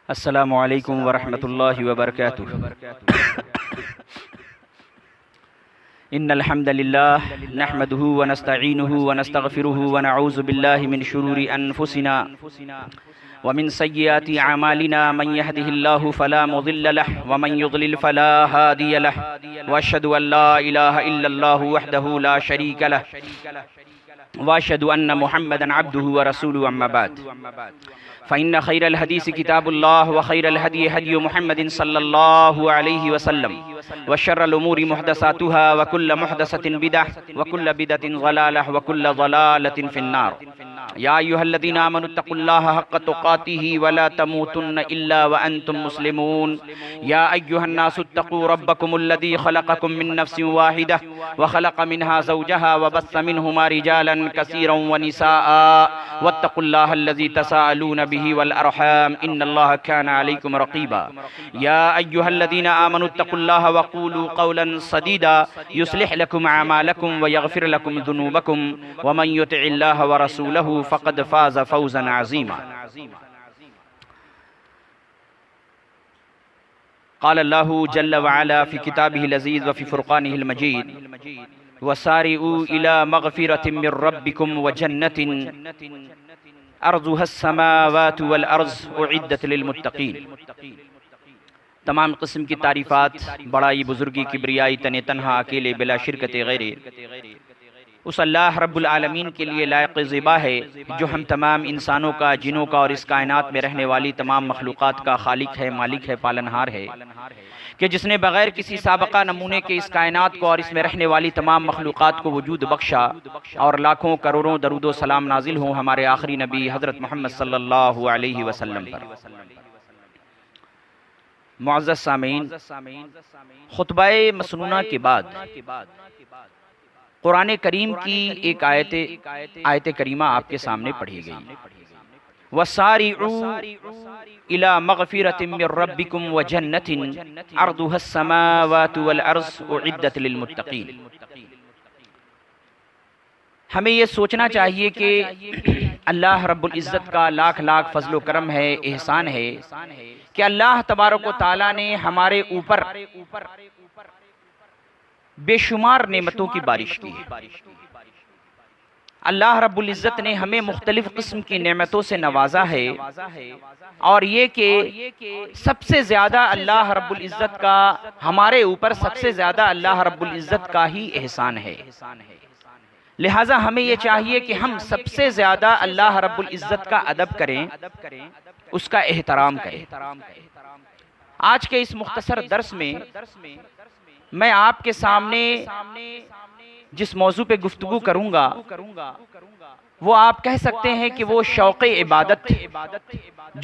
السلام علیکم ورحمۃ اللہ وبرکاتہ۔ ان الحمد للہ نحمده ونستعینه ونستغفره ونعوذ باللہ من شرور انفسنا ومن سیئات اعمالنا، من يهده الله فلا مضل له ومن يضلل فلا هادي له، واشهد ان لا اله الا الله وحده لا شريك له، واشهد ان محمدا عبده ورسوله، اما بعد فإن خير الحديث كتاب الله وخير الهدي هدي محمد صلى الله عليه وسلم، وشر الأمور محدثاتها وكل محدثة بدعة وكل بدعة ضلالة وكل ضلالة في النار۔ يا أيها الذين آمنوا اتقوا الله حق تقاته ولا تموتن إلا وأنتم مسلمون۔ يا أيها الناس اتقوا ربكم الذي خلقكم من نفس واحدة وخلق منها زوجها وبث منهما رجالا كثيرا ونساء، واتقوا الله الذي تساءلون به والأرحام إن الله كان عليكم رقيبا۔ يا أيها الذين آمنوا اتقوا الله وقولوا قولا سديدا يصلح لكم أعمالكم ويغفر لكم ذنوبكم، ومن يطع الله ورسوله فقد فاز فوزا عظيما۔ قال الله جل وعلا في كتابه العزيز وفي فرقانه المجيد: وسارعوا إلى مغفرة من ربكم وجنة عرضها السماوات والأرض أعدت للمتقين۔ تمام قسم کی تعریفات، بڑائی، بزرگی، کبریائی، تن تنہا، اکیلے، بلا شرکت غیرے، اس اللہ رب العالمین کے لیے لائق ذبح ہے جو ہم تمام انسانوں کا، جنوں کا اور اس کائنات میں رہنے والی تمام مخلوقات کا خالق ہے، مالک ہے، پالنہار ہے، کہ جس نے بغیر کسی سابقہ نمونے کے اس کائنات کو اور اس میں رہنے والی تمام مخلوقات کو وجود بخشا، اور لاکھوں کروڑوں درود و سلام نازل ہوں ہمارے آخری نبی حضرت محمد صلی اللہ علیہ وسلم پر۔ معزز سامعین، خطبہ مسنونہ کے بعد قرآن کریم کی ایک آیت کریمہ آپ کے سامنے پڑھی گئی: وَسَارِعُوا إِلَى مَغْفِرَةٍ مِّن رَّبِّكُمْ وَجَنَّةٍ عَرْضُهَا السَّمَاوَاتُ وَالْأَرْضُ أُعِدَّتْ لِلْمُتَّقِينَ۔ ہمیں یہ سوچنا چاہیے کہ اللہ رب العزت کا لاکھ لاکھ فضل و کرم ہے، احسان ہے کہ اللہ تبارک و تعالیٰ نے ہمارے اوپر بے شمار نعمتوں کی بارش کی ہے۔ اللہ رب العزت نے ہمیں مختلف قسم کی نعمتوں سے نوازا ہے، اور یہ کہ سب سے زیادہ اللہ رب العزت کا ہمارے اوپر سب سے زیادہ اللہ رب العزت کا ہی احسان ہے۔ لہٰذا ہمیں یہ چاہیے کہ ہم سب سے زیادہ اللہ رب العزت کا ادب کریں، اس کا احترام کریں۔ آج کے اس مختصر درس میں میں آپ کے سامنے جس موضوع پہ گفتگو کروں گا وہ آپ کہہ سکتے ہیں کہ وہ شوق عبادت،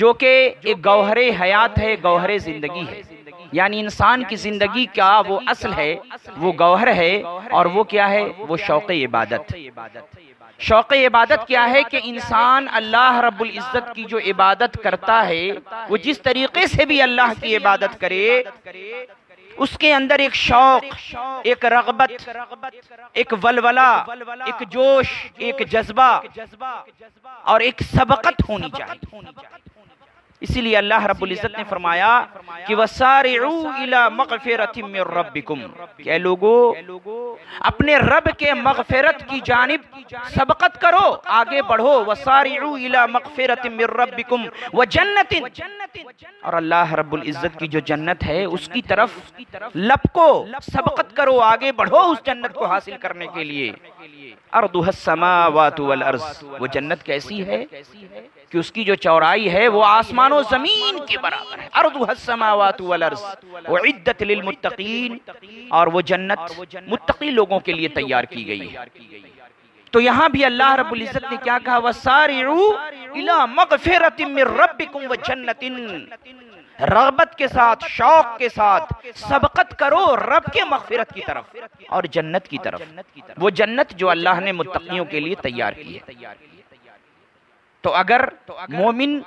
جو کہ ایک گوہر حیات ہے، گوہر زندگی ہے، یعنی انسان کی زندگی کا وہ اصل ہے، وہ گوہر ہے، اور وہ کیا ہے؟ وہ شوق عبادت۔ شوق عبادت کیا ہے؟ کہ انسان اللہ رب العزت کی جو عبادت کرتا ہے، وہ جس طریقے سے بھی اللہ کی عبادت کرے، اس کے اندر ایک شوق، ایک رغبت، ایک ولولہ، ایک جوش، ایک جذبہ اور ایک سبقت ہونی چاہیے۔ اسی لیے اللہ رب العزت نے فرمایا کہ وَسَارِعُوا إِلَى مَغْفِرَةٍ مِّن رَّبِّكُمْ، کہ اے لوگو اپنے رب کے مغفرت کی جانب سبقت کرو، آگے بڑھو۔ وَسَارِعُوا إِلَى مَغْفِرَةٍ مِّن رَّبِّكُمْ وَجَنَّةٍ، اور اللہ رب العزت کی جو جنت ہے اس کی طرف لپکو، سبقت کرو، آگے بڑھو اس جنت کو حاصل کرنے کے لیے۔ عرضها السماوات والارض، وہ جنت کیسی ہے کہ اس کی جو چوڑائی ہے وہ آسمان و زمین کے برابر ہے۔ عرضها السماوات والارض اعدت للمتقین، اور وہ جنت متقی لوگوں کے لیے تیار کی گئی ہے۔ تو یہاں بھی اللہ رب العزت نے کیا کہا؟ وَسَارِعُوا إِلَى مَغْفِرَةٍ مِّن رَّبِّكُمْ وَجَنَّةٍ، رغبت کے ساتھ، شوق کے ساتھ سبقت کرو رب کے مغفرت کی طرف اور جنت کی طرف، وہ جنت جو اللہ نے متقیوں کے لیے تیار کی ہے۔ تو اگر مومن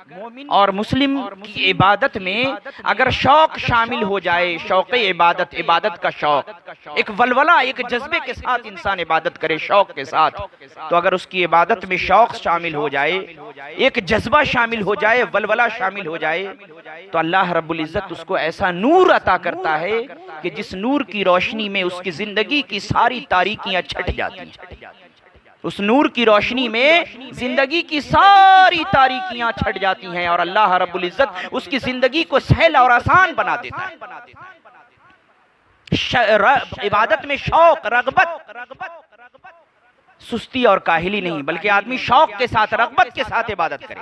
اور مسلم کی عبادت میں اگر شوق شامل ہو جائے، شوق عبادت، عبادت کا شوق، ایک ولولہ، ایک جذبے کے ساتھ انسان عبادت کرے، شوق کے ساتھ، تو اگر اس کی عبادت میں شوق شامل ہو جائے، ایک جذبہ شامل ہو جائے، ولولہ شامل ہو جائے، تو اللہ رب العزت اس کو ایسا نور عطا کرتا ہے کہ جس نور کی روشنی میں اس کی زندگی کی ساری تاریکیاں چھٹ جاتی ہیں۔ اس نور کی روشنی میں زندگی کی ساری تاریکیاں چھٹ جاتی ہیں اور اللہ رب العزت اس کی زندگی کو سہل اور آسان بنا دیتا ہے۔ عبادت میں شوق، رغبت، سستی اور کاہلی نہیں، بلکہ آدمی شوق کے ساتھ، رغبت کے ساتھ عبادت کرے۔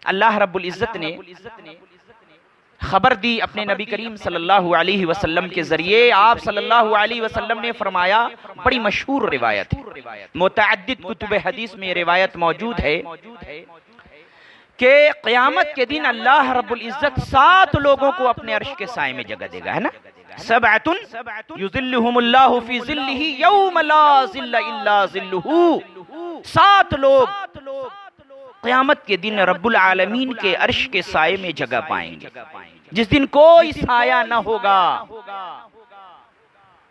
اللہ رب العزت نے خبر دی اپنے نبی کریم صلی اللہ علیہ وسلم کے ذریعے۔ آپ صلی اللہ علیہ وسلم نے فرمایا، بڑی مشہور روایت ہے، متعدد کتب حدیث میں یہ روایت موجود ہے کہ قیامت کے دن اللہ رب العزت 7 لوگوں کو اپنے عرش کے سائے میں جگہ دے گا، ہے نا؟ سبعۃ یظلھم اللہ فی ظلہ یوم لا ظل الا ظلہ۔ 7 لوگ قیامت کے دن رب العالمین کے عرش کے سائے میں جگہ پائیں گے، جس دن کوئی سایہ نہ ہوگا۔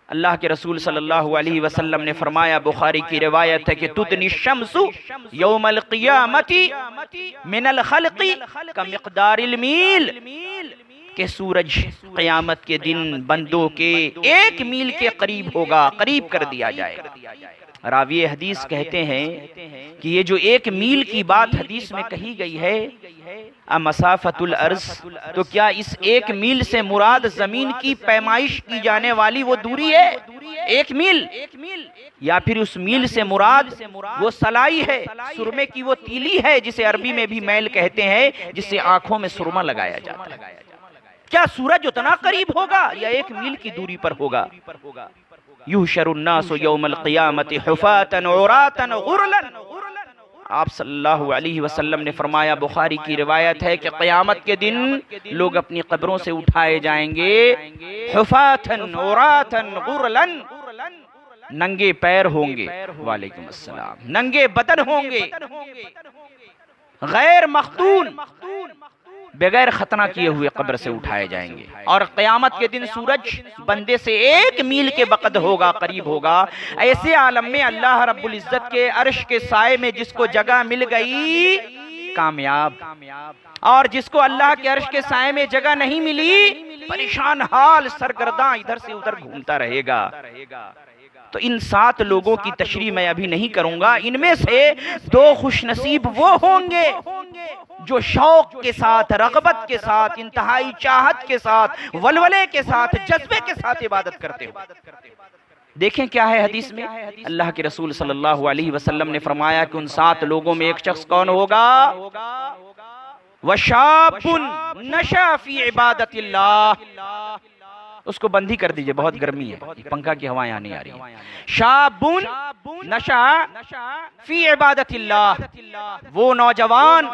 اللہ کے رسول صلی اللہ علیہ وسلم نے فرمایا، بخاری کی روایت ہے کہ تدنی الشمس یوم القیامت من الخلق کمقدار المیل، کہ سورج قیامت کے دن بندوں کے 1 میل کے قریب ہوگا، قریب کر دیا جائے گا۔ راوی حدیث کہتے ہیں کہ یہ جو 1 میل کی بات حدیث میں کہی گئی ہے، مسافت الارض، تو کیا اس 1 میل سے مراد زمین کی پیمائش کی جانے والی وہ دوری ہے 1 میل، یا پھر اس میل سے مراد وہ سلائی ہے، سرمے کی وہ تیلی ہے جسے عربی میں بھی میل کہتے ہیں، جس سے آنکھوں میں سرما لگایا جاتا ہے؟ کیا سورج اتنا قریب ہوگا یا 1 میل کی دوری پر ہوگا؟ یحشر الناس یوم القیامت حفاۃ عراۃ غرلا۔ آپ صلی اللہ علیہ وسلم نے فرمایا، بخاری کی روایت ہے کہ قیامت کے دن لوگ اپنی قبروں سے اٹھائے جائیں گے، حفاۃ عراۃ غرلا، ننگے پیر ہوں گے، وعلیکم السلام، ننگے بدن ہوں گے، غیر مختون، بغیر ختنہ کیے ہوئے قبر سے اٹھائے جائیں گے، اور قیامت کے دن سورج بندے سے 1 میل کے بعد ہوگا، قریب ہوگا۔ ایسے عالم میں اللہ رب العزت کے عرش کے سائے میں جس کو جگہ مل گئی کامیاب، اور جس کو اللہ کے عرش کے سائے میں جگہ نہیں ملی پریشان حال، سرگرداں ادھر سے ادھر گھومتا رہے گا۔ تو ان 7 لوگوں کی تشریح میں ابھی نہیں کروں گا۔ ان میں سے 2 خوش نصیب وہ ہوں گے جو شوق کے ساتھ، رغبت کے ساتھ، انتہائی چاہت کے ساتھ، ولولے کے ساتھ، جذبے کے ساتھ عبادت کرتے ہو۔ دیکھیں کیا ہے حدیث میں، اللہ کے رسول صلی اللہ علیہ وسلم نے فرمایا کہ ان 7 لوگوں میں ایک شخص کون ہوگا؟ وَشَابٌ نَشَأَ فِي عِبَادَةِ اللَّهِ۔ اس کو بند ہی کر دیجئے، بہت گرمی ہے، پنکھا کی ہوائیں آنے آ رہی ہیں۔ شابٌ نشأ فی عبادت اللہ، وہ نوجوان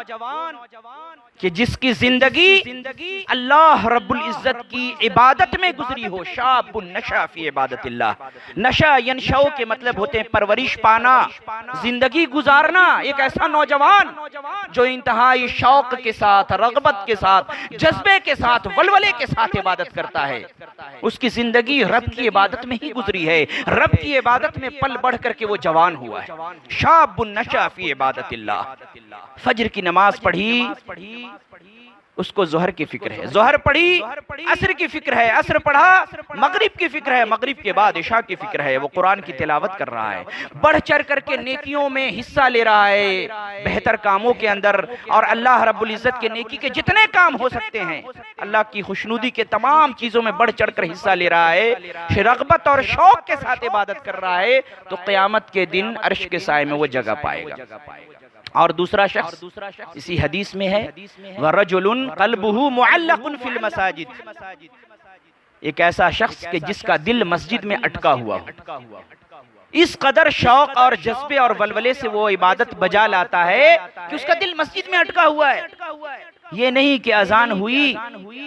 کہ جس کی زندگی اللہ رب العزت کی عبادت میں گزری ہو۔ شاب نشأ فی عبادت اللہ، نشأ ینشأ کے مطلب ہوتے ہیں پرورش پانا، زندگی گزارنا۔ ایک ایسا نوجوان جو انتہائی شوق کے ساتھ، رغبت کے ساتھ، جذبے کے ساتھ، ولولے کے ساتھ عبادت کرتا ہے، اس کی زندگی رب کی عبادت میں ہی گزری ہے، رب کی عبادت میں پل بڑھ کر کے وہ جوان ہوا ہے۔ شاب نشأ فی عبادت اللہ، فجر کی نماز پڑھی، اس کو ظہر کی فکر ہے، ظہر پڑھی، عصر کی فکر ہے، عصر پڑھا، مغرب کی فکر ہے، مغرب کے بعد عشاء کی فکر ہے، وہ قرآن کی تلاوت کر رہا ہے، بڑھ چڑھ کر کے نیکیوں میں حصہ لے رہا ہے، بہتر کاموں کے اندر، اور اللہ رب العزت کے نیکی کے جتنے کام ہو سکتے ہیں، اللہ کی خوشنودی کے تمام چیزوں میں بڑھ چڑھ کر حصہ لے رہا ہے، رغبت اور شوق کے ساتھ عبادت کر رہا ہے، تو قیامت کے دن عرش کے سائے میں وہ جگہ پائے گا۔ اور دوسرا شخص اسی حدیث میں ہے، وَرَجُلٌ قَلْبُهُ مُعَلَّقٌ فِي الْمَسَاجِدِ، ایک ایسا شخص کہ جس کا دل مسجد میں اٹکا ہوا ہو، اس قدر شوق اور جذبے اور ولولے سے وہ عبادت بجا لاتا ہے کہ اس کا دل مسجد میں اٹکا ہوا ہے۔ یہ نہیں کہ اذان ہوئی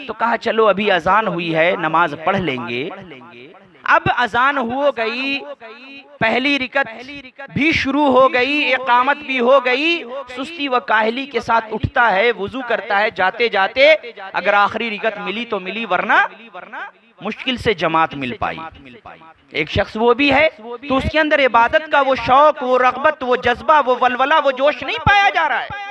تو کہا چلو ابھی اذان ہوئی ہے نماز پڑھ لیں گے، اب اذان ہو گئی، پہلی رکعت بھی شروع ہو گئی، اقامت بھی ہو گئی، سستی و کاہلی کے ساتھ اٹھتا ہے، وضو کرتا ہے، جاتے جاتے اگر آخری رکعت ملی تو ملی، ورنہ مشکل سے جماعت مل پائی۔ ایک شخص وہ بھی ہے تو اس کے اندر عبادت کا وہ شوق، وہ رغبت، وہ جذبہ، وہ ولولہ، وہ جوش نہیں پایا جا رہا ہے۔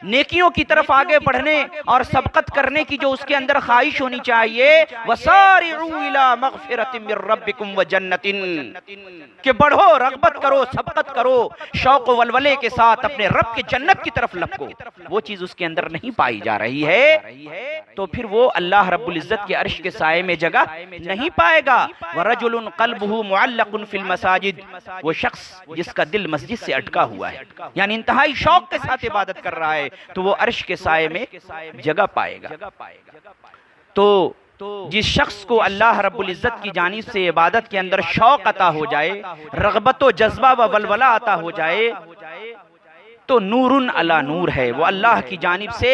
نیکیوں کی طرف آگے بڑھنے اور سبقت کرنے کی جو اس کے اندر خواہش ہونی چاہیے، وَسَارِعُوا إِلَىٰ مَغْفِرَةٍ مِّن رَّبِّكُمْ وَجَنَّةٍ، کہ بڑھو، رغبت کرو، سبقت کرو، شوق و ولولے کے ساتھ اپنے رب کے جنت کی طرف لپکو۔ وہ چیز اس کے اندر نہیں پائی جا رہی ہے تو پھر وہ اللہ رب العزت کے عرش کے سائے میں جگہ نہیں پائے گا۔ وَرَجُلٌ قَلْبُهُ مُعَلَّقٌ فِي الْمَسَاجِدِ، وہ شخص جس کا دل مسجد سے اٹکا ہوا ہے، یعنی انتہائی شوق کے ساتھ عبادت کر رہا ہے، تو وہ عرش کے سائے میں جگہ پائے گا۔ تو جس شخص کو اللہ رب العزت کی جانب سے عبادت کے اندر شوق عطا ہو جائے، رغبت و جذبہ و ولولہ عطا ہو جائے، تو نورن علی نور ہے، وہ اللہ کی جانب سے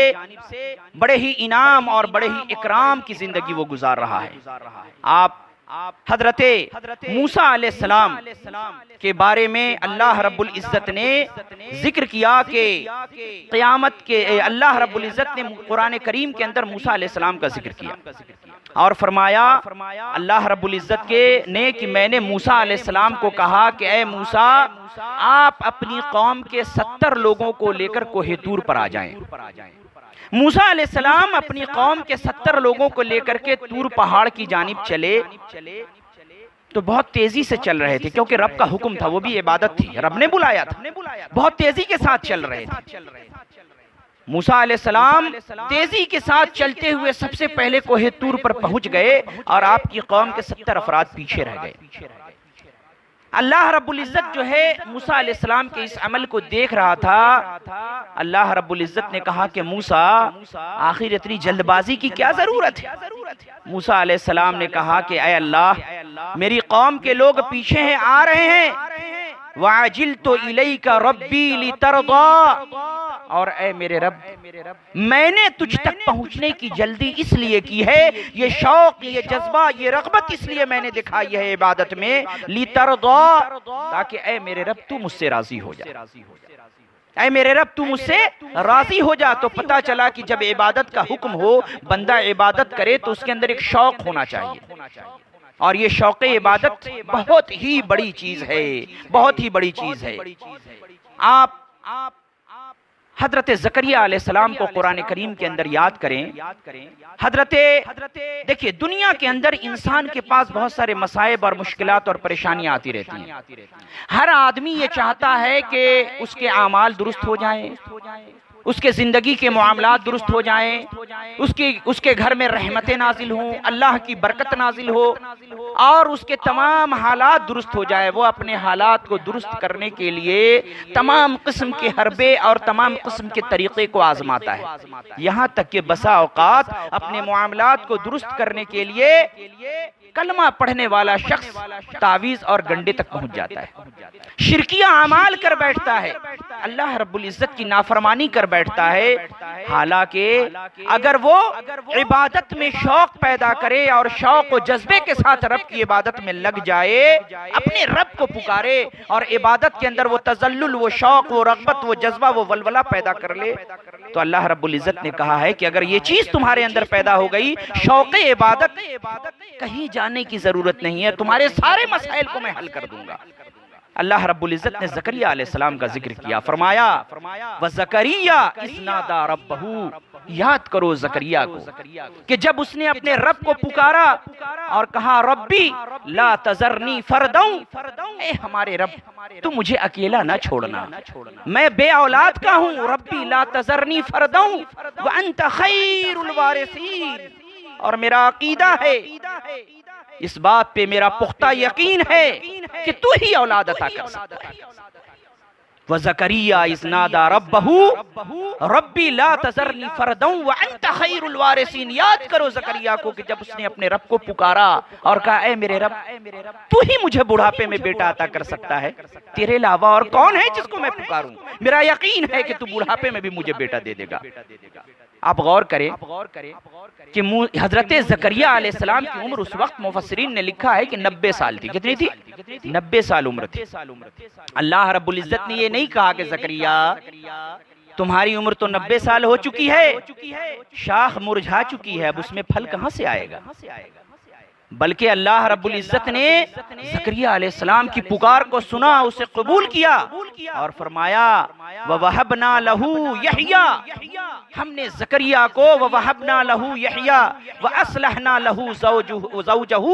بڑے ہی انعام اور بڑے ہی اکرام کی زندگی وہ گزار رہا ہے۔ آپ حضرت موسیٰ علیہ السلام کے بارے میں اللہ رب العزت نے ذکر کیا کہ قیامت کے اللہ رب العزت نے قرآن کریم کے اندر موسیٰ علیہ السلام کا ذکر کیا اور فرمایا اللہ رب العزت نے کہ میں نے موسیٰ علیہ السلام کو کہا کہ اے موسیٰ، آپ اپنی قوم کے 70 لوگوں کو لے کر کوہ طور پر آ جائیں۔ موسیٰ علیہ السلام اپنی قوم کے 70 لوگوں کو لے کر کے طور پہاڑ کی جانب چلے تو بہت تیزی سے چل رہے تھے، کیونکہ رب کا حکم تھا، وہ بھی عبادت تھی، رب نے بلایا تھا، بہت تیزی کے ساتھ چل رہے تھے۔ موسیٰ علیہ السلام تیزی کے ساتھ چلتے ہوئے سب سے پہلے کوہ طور پر پہنچ گئے اور آپ کی قوم کے 70 افراد پیچھے رہ گئے۔ اللہ رب العزت جو ہے موسیٰ علیہ السلام کے اس عمل کو دیکھ رہا تھا۔ اللہ رب العزت نے کہا کہ موسیٰ، آخر اتنی جلد بازی کی کیا ضرورت ہے؟ موسیٰ علیہ السلام نے کہا کہ اے اللہ، میری قوم کے لوگ پیچھے ہیں، آ رہے ہیں، وَعَجِلْتُ إِلَيْكَ رَبِّي لِتَرْضَىٰ، اور اے میرے رب، میں نے تجھ تک پہنچنے کی جلدی اس لیے کی ہے، یہ شوق، یہ جذبہ، یہ رغبت اس لیے میں نے دکھائی ہے عبادت میں، لِتَرْضَىٰ، تاکہ اے میرے رب تو مجھ سے راضی ہو جائے، اے میرے رب تو مجھ سے راضی ہو جا۔ تو پتہ چلا کہ جب عبادت کا حکم ہو، بندہ عبادت کرے تو اس کے اندر ایک شوق ہونا چاہیے، اور یہ شوق عبادت بہت ہی بڑی چیز ہے، بہت ہی بڑی چیز ہے۔ آپ حضرت زکریا علیہ السلام کو قرآن کریم کے اندر یاد کریں۔ دیکھیے، دنیا کے اندر انسان کے پاس بہت سارے مصائب اور مشکلات اور پریشانیاں آتی رہتی ہیں۔ ہر آدمی یہ چاہتا ہے کہ اس کے اعمال درست ہو جائیں، اس کے زندگی کے معاملات درست ہو جائیں، اس کے گھر میں رحمتیں نازل ہوں، اللہ کی برکت نازل ہو، اور اس کے تمام حالات درست ہو جائے۔ وہ اپنے حالات کو درست کرنے کے لیے تمام قسم کے حربے اور تمام قسم کے طریقے کو آزماتا ہے، یہاں تک کہ بسا اوقات اپنے معاملات کو درست کرنے کے لیے کلمہ پڑھنے والا شخص تعویذ اور گنڈے تک پہنچ جاتا ہے، شرکیہ اعمال کر بیٹھتا ہے، اللہ رب العزت کی نافرمانی کر بیٹھتا ہے۔ حالانکہ اگر وہ عبادت میں شوق پیدا کرے اور شوق و جذبے کے ساتھ رب کی عبادت میں لگ جائے، اپنے رب کو پکارے اور عبادت کے اندر وہ تذلل، وہ شوق، وہ رغبت، وہ جذبہ، وہ ولولہ پیدا کر لے، تو اللہ رب العزت نے کہا ہے کہ اگر یہ چیز تمہارے اندر پیدا ہو گئی، شوق عبادت، کہیں جانے کی ضرورت نہیں ہے، تمہارے سارے مسائل کو میں حل کر دوں گا۔ اللہ رب العزت نے زکریا علیہ السلام کا ذکر کیا، فرمایا وَزَكَرِيَّا إِذْ نَادَىٰ رَبَّهُ، یاد کرو زکریا کو کہ جب اس نے اپنے رب کو پکارا اور کہا ربی لا تذرنی فرداً، اے ہمارے رب تو مجھے اکیلا نہ چھوڑنا، میں بے اولاد کا ہوں، ربی لا تذرنی فرداً وَأَنْتَ خَيْرُ الْوَارِثِينَ، اور میرا عقیدہ ہے، اس بات پہ میرا پختہ یقین ہے کہ تو ہی اولاد عطا کر سکتا ہے۔ وَزَكَرِيَّا إِذْ نَادَى رَبَّهُ رَبِّ لَا تَذَرْنِي فَرْدًا وَأَنْتَ خَيْرُ الْوَارِثِينَ۔ یاد کرو زکریا کو کہ جب اس نے اپنے رب کو پکارا اور کہا اے میرے رب تو ہی مجھے بڑھاپے میں بیٹا عطا کر سکتا ہے، تیرے علاوہ اور کون ہے جس کو میں پکاروں؟ میرا یقین ہے کہ تو بڑھاپے میں بھی مجھے بیٹا دے دے گا۔ آپ غور کریں کہ حضرت زکریا علیہ السلام کی عمر اس وقت مفسرین نے لکھا ہے کہ 90 سال تھی۔ کتنی تھی؟ 90 سال عمر تھی۔ اللہ رب العزت نے یہ نہیں کہا کہ زکریا تمہاری عمر تو 90 سال ہو چکی ہے، شاخ مرجھا چکی ہے، اب اس میں پھل کہاں سے آئے گا؟ بلکہ اللہ رب العزت نے زکریا علیہ السلام کی پکار کو سنا، اسے قبول کیا اور فرمایا وَوَهَبْنَا لَهُ يَحْيَا، ہم نے زکریا کو وَوَهَبْنَا لَهُ يَحْيَا وَأَصْلَحْنَا لَهُ زَوْجَهُ،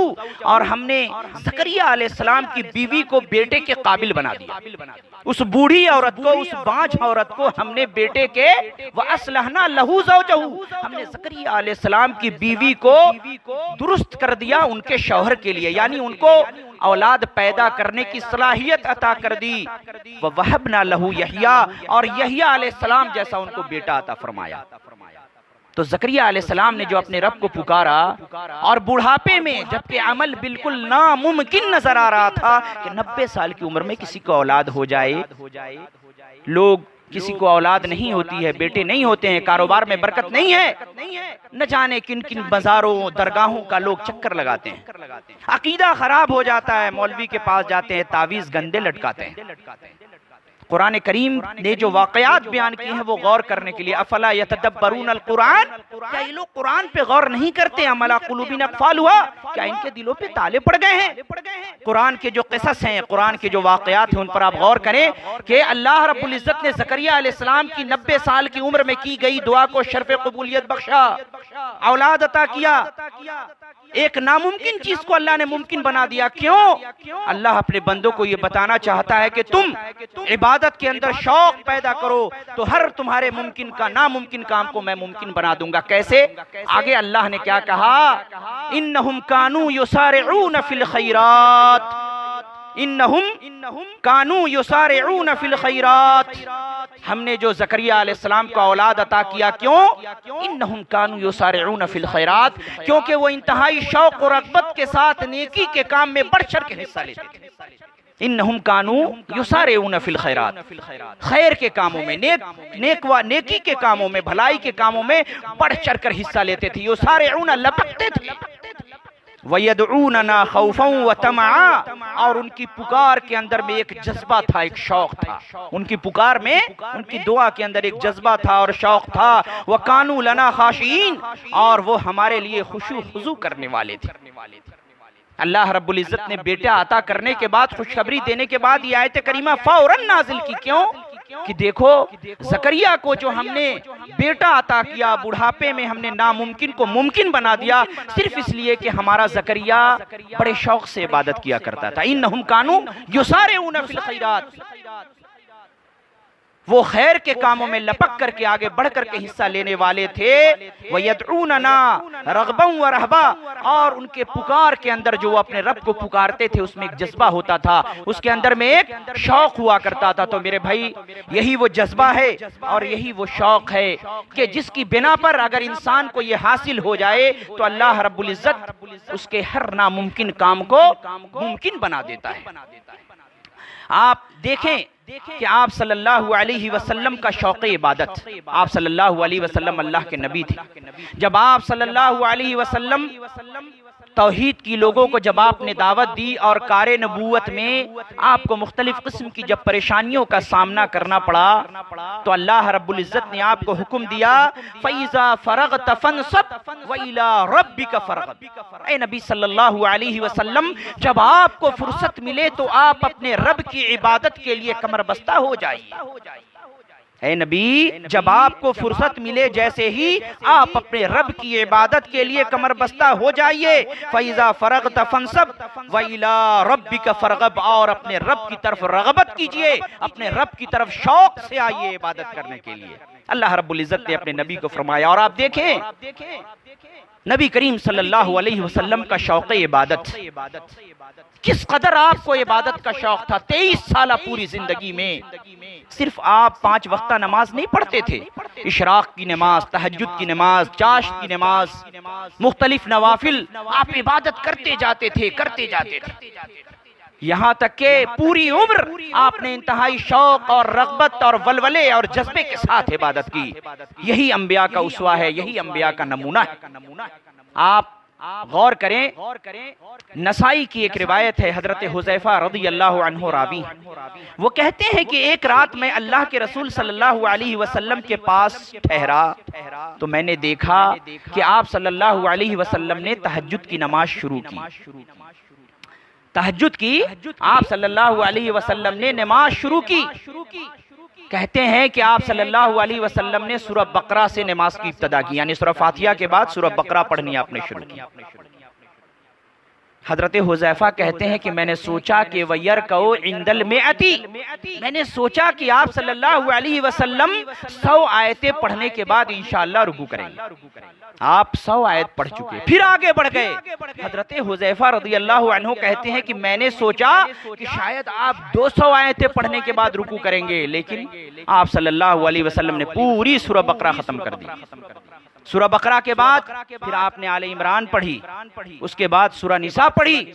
اور ہم نے زکریا علیہ السلام کی بیوی کو بیٹے کے قابل بنا دیا۔ اس بوڑھی عورت کو، اس بانجھ عورت کو ہم نے بیٹے کے وَأَصْلَحْنَا لَهُ زَوْجَهُ، ہم نے زکریا علیہ السلام کی بیوی کو درست کر دیا ان کے شوہر کے لیے، یعنی ان کو اولاد پیدا کرنے کی صلاحیت عطا کر دی۔ وَوَهَبْنَا لَهُ يَحْيَا، اور یحییٰ علیہ السلام جیسا ان کو بیٹا عطا فرمایا۔ تو زکریا علیہ السلام نے جو اپنے رب کو پکارا اور بڑھاپے میں جبکہ عمل بالکل ناممکن نظر آ رہا تھا کہ 90 سال کی عمر میں کسی کو اولاد ہو جائے، لوگ کسی کو اولاد نہیں ہوتی ہے، بیٹے نہیں ہوتے ہیں، کاروبار میں برکت نہیں ہے، نہ جانے کن کن بازاروں درگاہوں کا لوگ چکر لگاتے ہیں، عقیدہ خراب ہو جاتا ہے، مولوی کے پاس جاتے ہیں، تعویذ گندے لٹکاتے ہیں۔ قرآن کریم نے جو واقعات بیان کی ہیں وہ غور کرنے کے لیے، افلا یتدبرون القرآن، کیا یہ لوگ قرآن پہ غور نہیں کرتے؟ ام علی قلوب اقفالها، کیا ان کے دلوں پہ تالے پڑ گئے ہیں؟ قرآن کے جو قصص ہیں، قرآن کے جو واقعات ہیں، ان پر آپ غور کریں کہ اللہ رب العزت نے زکریا علیہ السلام کی 90 سال کی عمر میں کی گئی دعا کو شرف قبولیت بخشا، اولاد عطا کیا، ایک ناممکن چیز کو اللہ نے ممکن بنا دیا۔ کیوں؟ اللہ اپنے بندوں کو یہ بتانا چاہتا ہے کہ تم عبادت کے اندر شوق پیدا کرو تو ہر تمہارے ممکن کا ناممکن کام کو میں ممکن بنا دوں گا۔ کیسے؟ آگے اللہ نے کیا کہا؟ انہم کانوا یسارعون فی الخیرات، انہم کانوا یسارعون فی الخیرات، ہم نے جو زکریا علیہ السلام کو اولاد عطا کیا، کیوں؟ انہم کانوا یسارعون فی الخیرات، کیونکہ وہ انتہائی شوق و رغبت کے ساتھ نیکی کے کام میں بڑھ چڑھ کے حصہ لیتے تھے۔ انہم کانوا یسارعون فی الخیرات، خیر کے کاموں میں، نیکی کے کاموں میں، بھلائی کے کاموں میں بڑھ چڑھ کر حصہ لیتے تھے، یسارعون لپکتے تھے۔ وَيَدْعُونَنَا خَوْفًا وَطَمَعًا، اور ان کی پکار کے اندر میں ایک جذبہ تھا، ایک شوق تھا، ان کی پکار میں، ان کی دعا کے اندر ایک جذبہ تھا اور شوق تھا۔ وَكَانُوا لَنَا خَاشِعِينَ، اور وہ ہمارے لیے خشوع خضوع کرنے والے تھے۔ اللہ رب العزت نے بیٹا عطا کرنے کے بعد، خوشخبری دینے کے بعد یہ آیت کریمہ فوراً نازل کی۔ کیوں؟ کہ دیکھو زکریا کو جو ہم نے بیٹا عطا کیا، بڑھاپے میں ہم نے ناممکن کو ممکن بنا دیا، صرف اس لیے کہ ہمارا زکریا بڑے شوق سے عبادت کیا کرتا تھا۔ انہم کانوا یسارعون فی الخیرات، وہ خیر کے کاموں میں لپک کر کے آگے بڑھ کر کے حصہ لینے والے تھے۔ وَيَدْعُونَنَا رَغْبًا وَرَهْبًا، اور ان کے پکار کے اندر جو وہ اپنے رب کو پکارتے تھے اس میں ایک جذبہ ہوتا تھا، اس کے اندر میں ایک شوق ہوا کرتا تھا۔ تو میرے بھائی یہی وہ جذبہ ہے اور یہی وہ شوق ہے کہ جس کی بنا پر اگر انسان کو یہ حاصل ہو جائے تو اللہ رب العزت اس کے ہر ناممکن کام کو ممکن بنا دیتا ہے۔ آپ دیکھیں کہ آپ صلی اللہ علیہ وسلم کا شوق عبادت، آپ صلی اللہ علیہ وسلم اللہ کے نبی تھے۔ جب آپ صلی اللہ علیہ وسلم توحید کی لوگوں کو جب آپ نے دعوت دی اور کار نبوت میں آپ کو مختلف قسم کی جب پریشانیوں کا سامنا کرنا پڑا تو اللہ رب العزت نے آپ کو حکم دیا فَإِذَا فَرَغْتَ فَانْصَبْ وَإِلَىٰ رَبِّكَ فَارْغَب۔ اے نبی صلی اللہ علیہ وسلم، جب آپ کو فرصت ملے تو آپ اپنے رب کی عبادت کے لیے کمر بستہ ہو جائیے۔ اے نبی، جب آپ کو فرصت ملے جیسے ہی آپ اپنے رب کی عبادت کے لیے کمر بستہ ہو جائیے۔ فَإِذَا فَرَغْتَ فَانْصَبْ وَإِلَىٰ رَبِّكَ فَارْغَب، اور اپنے رب کی طرف رغبت کیجئے، اپنے رب کی طرف شوق سے آئیے عبادت کرنے کے لیے۔ اللہ رب العزت نے اپنے نبی کو فرمایا. اور آپ دیکھیں نبی کریم صلی اللہ علیہ وسلم کا شوق عبادت، کس قدر آپ کو عبادت کا شوق تھا. 23 سالہ پوری زندگی میں صرف آپ 5 وقتہ نماز نہیں پڑھتے تھے، اشراق کی نماز، تہجد کی نماز، چاشت کی نماز، مختلف نوافل آپ عبادت کرتے جاتے تھے. یہاں تک کہ پوری عمر آپ نے انتہائی شوق اور رغبت اور ولولے اور جذبے کے ساتھ عبادت کی. یہی انبیاء کا اسوہ ہے، یہی انبیاء کا نمونہ ہے. آپ غور کریں، نسائی کی ایک روایت ہے، حضرت حذیفہ رضی اللہ عنہ راوی، وہ کہتے ہیں کہ ایک رات میں اللہ کے رسول صلی اللہ علیہ وسلم کے پاس ٹھہرا تو میں نے دیکھا کہ آپ صلی اللہ علیہ وسلم نے تہجد کی نماز شروع کی. تہجد کی آپ صلی اللہ علیہ وسلم نے نماز شروع کی. کہتے ہیں کہ آپ صلی اللہ علیہ وسلم نے سورہ بقرہ سے نماز کی ابتدا کی، یعنی سورہ فاتحہ کے بعد سورہ بقرہ پڑھنی آپ نے شروع کی. حضرت حذیفہ کہتے ہیں کہ میں نے سوچا کہ وَيَرْكَعُ عِنْدَ الْمِئَةِ، میں نے سوچا کہ آپ صلی اللہ علیہ وسلم 100 آیتیں پڑھنے کے بعد انشاءاللہ رکوع کریں گے. آپ 100 آیت پڑھ چکے، پھر آگے بڑھ گئے. حضرت حذیفہ رضی اللہ عنہ کہتے ہیں کہ میں نے سوچا کہ شاید آپ 200 آیتیں پڑھنے کے بعد رکوع کریں گے، لیکن آپ صلی اللہ علیہ وسلم نے پوری سورہ بقرہ ختم کر دی. سورہ بقرہ کے بعد پھر آپ نے آل عمران پڑھی، اس کے بعد سورہ نساء پڑھی،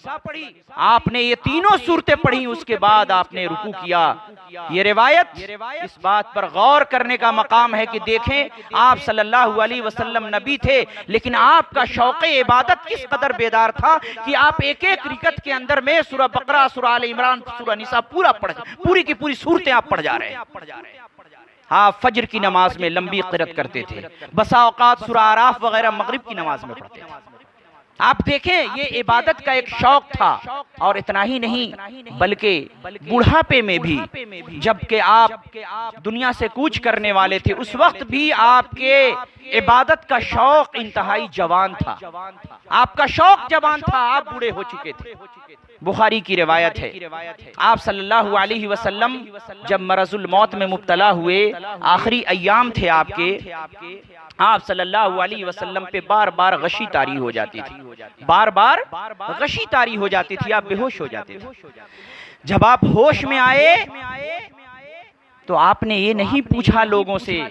آپ نے یہ تینوں سورتیں پڑھی، اس کے بعد آپ نے رکوع کیا. یہ روایت اس بات پر غور کرنے کا مقام ہے کہ دیکھیں آپ صلی اللہ علیہ وسلم نبی تھے، لیکن آپ کا شوق عبادت کس قدر بیدار تھا کہ آپ ایک ایک رکعت کے اندر میں سورہ بقرہ، سورہ آل عمران، سورہ نساء پوری کی پوری سورتیں آپ پڑھ جا رہے ہیں. آپ فجر کی نماز میں لمبی قرات کرتے تھے، بسا اوقات سورہ اعراف وغیرہ مغرب کی نماز میں پڑھتے تھے. آپ دیکھیں یہ عبادت کا ایک شوق تھا. اور اتنا ہی نہیں بلکہ بڑھاپے میں بھی جبکہ آپ دنیا سے کوچ کرنے والے تھے، اس وقت بھی آپ کے عبادت کا شوق انتہائی جوان تھا. آپ کا شوق جوان تھا، آپ بوڑھے ہو چکے تھے. بخاری کی روایت ہے آپ صلی اللہ علیہ وسلم جب مرض الموت میں مبتلا ہوئے، آخری ایام تھے آپ کے، آپ صلی اللہ علیہ وسلم پہ بار بار غشی طاری ہو جاتی تھی، بار بار غشی طاری ہو جاتی تھی، آپ بے ہوش ہو جاتے تھے. جب آپ ہوش میں آئے تو آپ نے یہ نہیں پوچھا لوگوں سے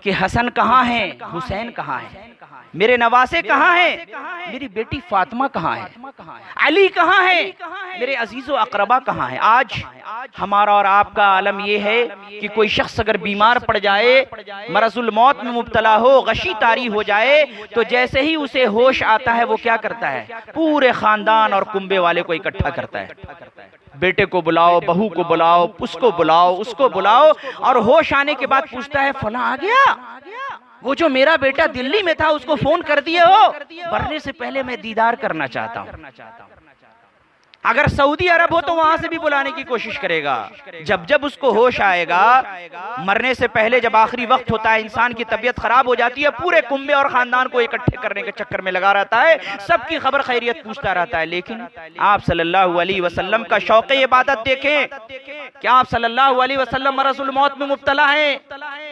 کہ حسن کہاں ہے، حسین کہاں ہے، میرے نواسے کہاں ہیں، میری بیٹی فاطمہ کہاں ہے، علی کہاں ہے، میرے عزیز و اقربا کہاں ہیں. آج ہمارا اور آپ کا عالم یہ ہے کہ کوئی شخص اگر بیمار پڑ جائے، مرض الموت میں مبتلا ہو، غشی طاری ہو جائے، تو جیسے ہی اسے ہوش آتا ہے وہ کیا کرتا ہے، پورے خاندان اور کنبے والے کو اکٹھا کرتا ہے. بیٹے کو بلاؤ، بہو کو بلاؤ، اس کو بلاؤ، اس کو بلاؤ، اور ہوش آنے کے بعد پوچھتا ہے فلاں آ گیا، وہ جو میرا بیٹا دلی میں تھا اس کو فون کر دیے ہو، مرنے سے پہلے میں دیدار کرنا چاہتا ہوں. اگر سعودی عرب ہو تو وہاں سے بھی بلانے کی کوشش کرے گا. جب اس کو ہوش آئے گا، مرنے سے پہلے جب آخری وقت ہوتا ہے، انسان کی طبیعت خراب ہو جاتی ہے، پورے کنبے اور خاندان کو اکٹھے کرنے کے چکر میں لگا رہتا ہے، سب کی خبر خیریت پوچھتا رہتا ہے. لیکن آپ صلی اللہ علیہ وسلم کا شوق عبادت دیکھیں کہ آپ صلی اللہ علیہ وسلم مرض الموت میں مبتلا ہیں،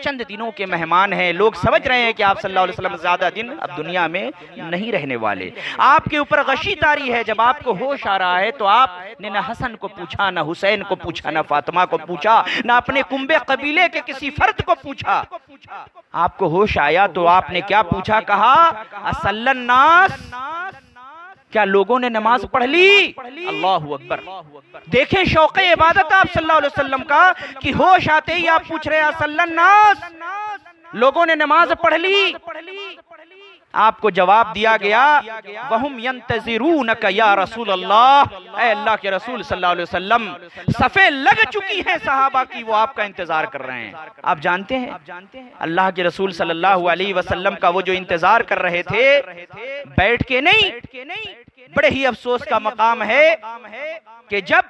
چند دنوں کے مہمان ہیں، لوگ سمجھ رہے ہیں کہ آپ صلی اللہ علیہ وسلم زیادہ دن اب دنیا میں نہیں رہنے والے. آپ کے اوپر غشی طاری ہے. جب آپ کو ہوش آ رہا ہے تو آپ نے نہ حسن کو پوچھا، نہ حسین کو پوچھا، نہ فاطمہ کو پوچھا، نہ اپنے کنبے قبیلے کے کسی فرد کو پوچھا. آپ کو ہوش آیا تو آپ نے کیا پوچھا، کہا اصلی الناس، کیا لوگوں نے نماز پڑھ لی؟ اللہ اکبر. دیکھیں شوق عبادت آپ صلی اللہ علیہ وسلم کا کہ ہوش آتے ہی آپ پوچھ رہے ہیں اصلی الناس، لوگوں نے نماز پڑھ لی؟ آپ کو جواب دیا گیا وَهُمْ يَنْتَظِرُونَكَ یا رسول اللہ، اے اللہ کے رسول صلی اللہ علیہ وسلم، صفیں لگ چکی ہیں صحابہ کی، وہ آپ کا انتظار کر رہے ہیں. آپ جانتے ہیں اللہ کے رسول صلی اللہ علیہ وسلم کا وہ جو انتظار کر رہے تھے، بیٹھ کے نہیں، بڑے ہی افسوس کا مقام ہے کہ جب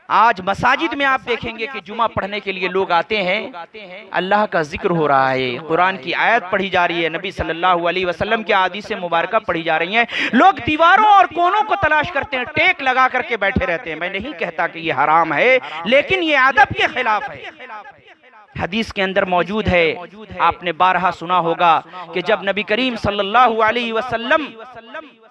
آج مساجد میں آپ دیکھیں گے کہ جمعہ پڑھنے کے لیے لوگ آتے ہیں، اللہ کا ذکر ہو رہا ہے، قرآن کی آیت پڑھی جا رہی ہے، نبی صلی اللہ علیہ وسلم کی احادیث مبارکہ پڑھی جا رہی ہیں، لوگ دیواروں اور کونوں کو تلاش کرتے ہیں، ٹیک لگا کر کے بیٹھے رہتے ہیں. میں نہیں کہتا کہ یہ حرام ہے، لیکن یہ ادب کے خلاف ہے حدیث کے اندر موجود ہے، آپ نے بارہا سنا ہوگا کہ جب نبی کریم صلی اللہ علیہ وسلم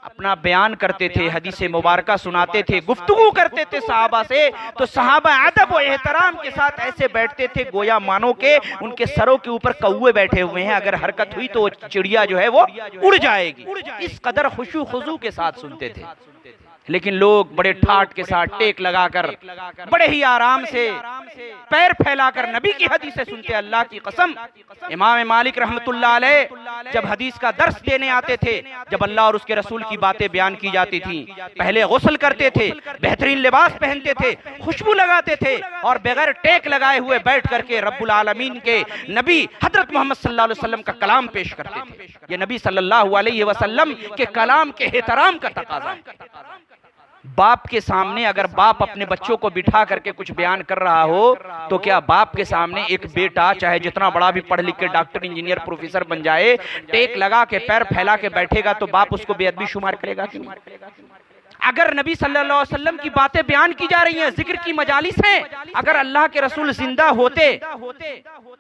اپنا بیان کرتے تھے، حدیث مبارکہ سناتے تھے، گفتگو کرتے تھے صحابہ سے، تو صحابہ ادب و احترام کے ساتھ ایسے بیٹھتے تھے گویا مانو کہ ان کے سروں کے اوپر کوے بیٹھے ہوئے ہیں، اگر حرکت ہوئی تو وہ چڑیا جو ہے وہ اڑ جائے گی، اس قدر خشوع خضوع کے ساتھ سنتے تھے۔ لیکن لوگ بڑے ٹھاٹ کے ساتھ ٹیک لگا کر بڑے ہی آرام سے پیر پھیلا کر نبی کی حدیثیں سنتے۔ اللہ کی قسم، امام مالک رحمت اللہ علیہ جب حدیث کا درس دینے آتے تھے، جب اللہ اور اس کے رسول کی باتیں بیان کی جاتی تھیں، پہلے غسل کرتے تھے، بہترین لباس پہنتے تھے، خوشبو لگاتے تھے، اور بغیر ٹیک لگائے ہوئے بیٹھ کر کے رب العالمین کے نبی حضرت محمد صلی اللہ علیہ وسلم کا کلام پیش کرتے تھے۔ یہ نبی صلی اللہ علیہ وسلم کے کلام کے احترام کا تقاضا ہے۔ باپ کے سامنے اگر باپ اپنے بچوں کو بٹھا کر کے کچھ بیان کر رہا ہو تو کیا باپ کے سامنے ایک بیٹا چاہے جتنا بڑا بھی پڑھ لکھ کے ڈاکٹر انجینئر پروفیسر بن جائے، ٹیک لگا کے پیر پھیلا کے بیٹھے گا تو باپ اس کو بے ادبی شمار کرے گا کہ نہیں؟ اگر نبی صلی اللہ علیہ وسلم کی باتیں بیان کی جا رہی ہیں، ذکر کی مجالس ہیں، اگر اللہ کے رسول زندہ ہوتے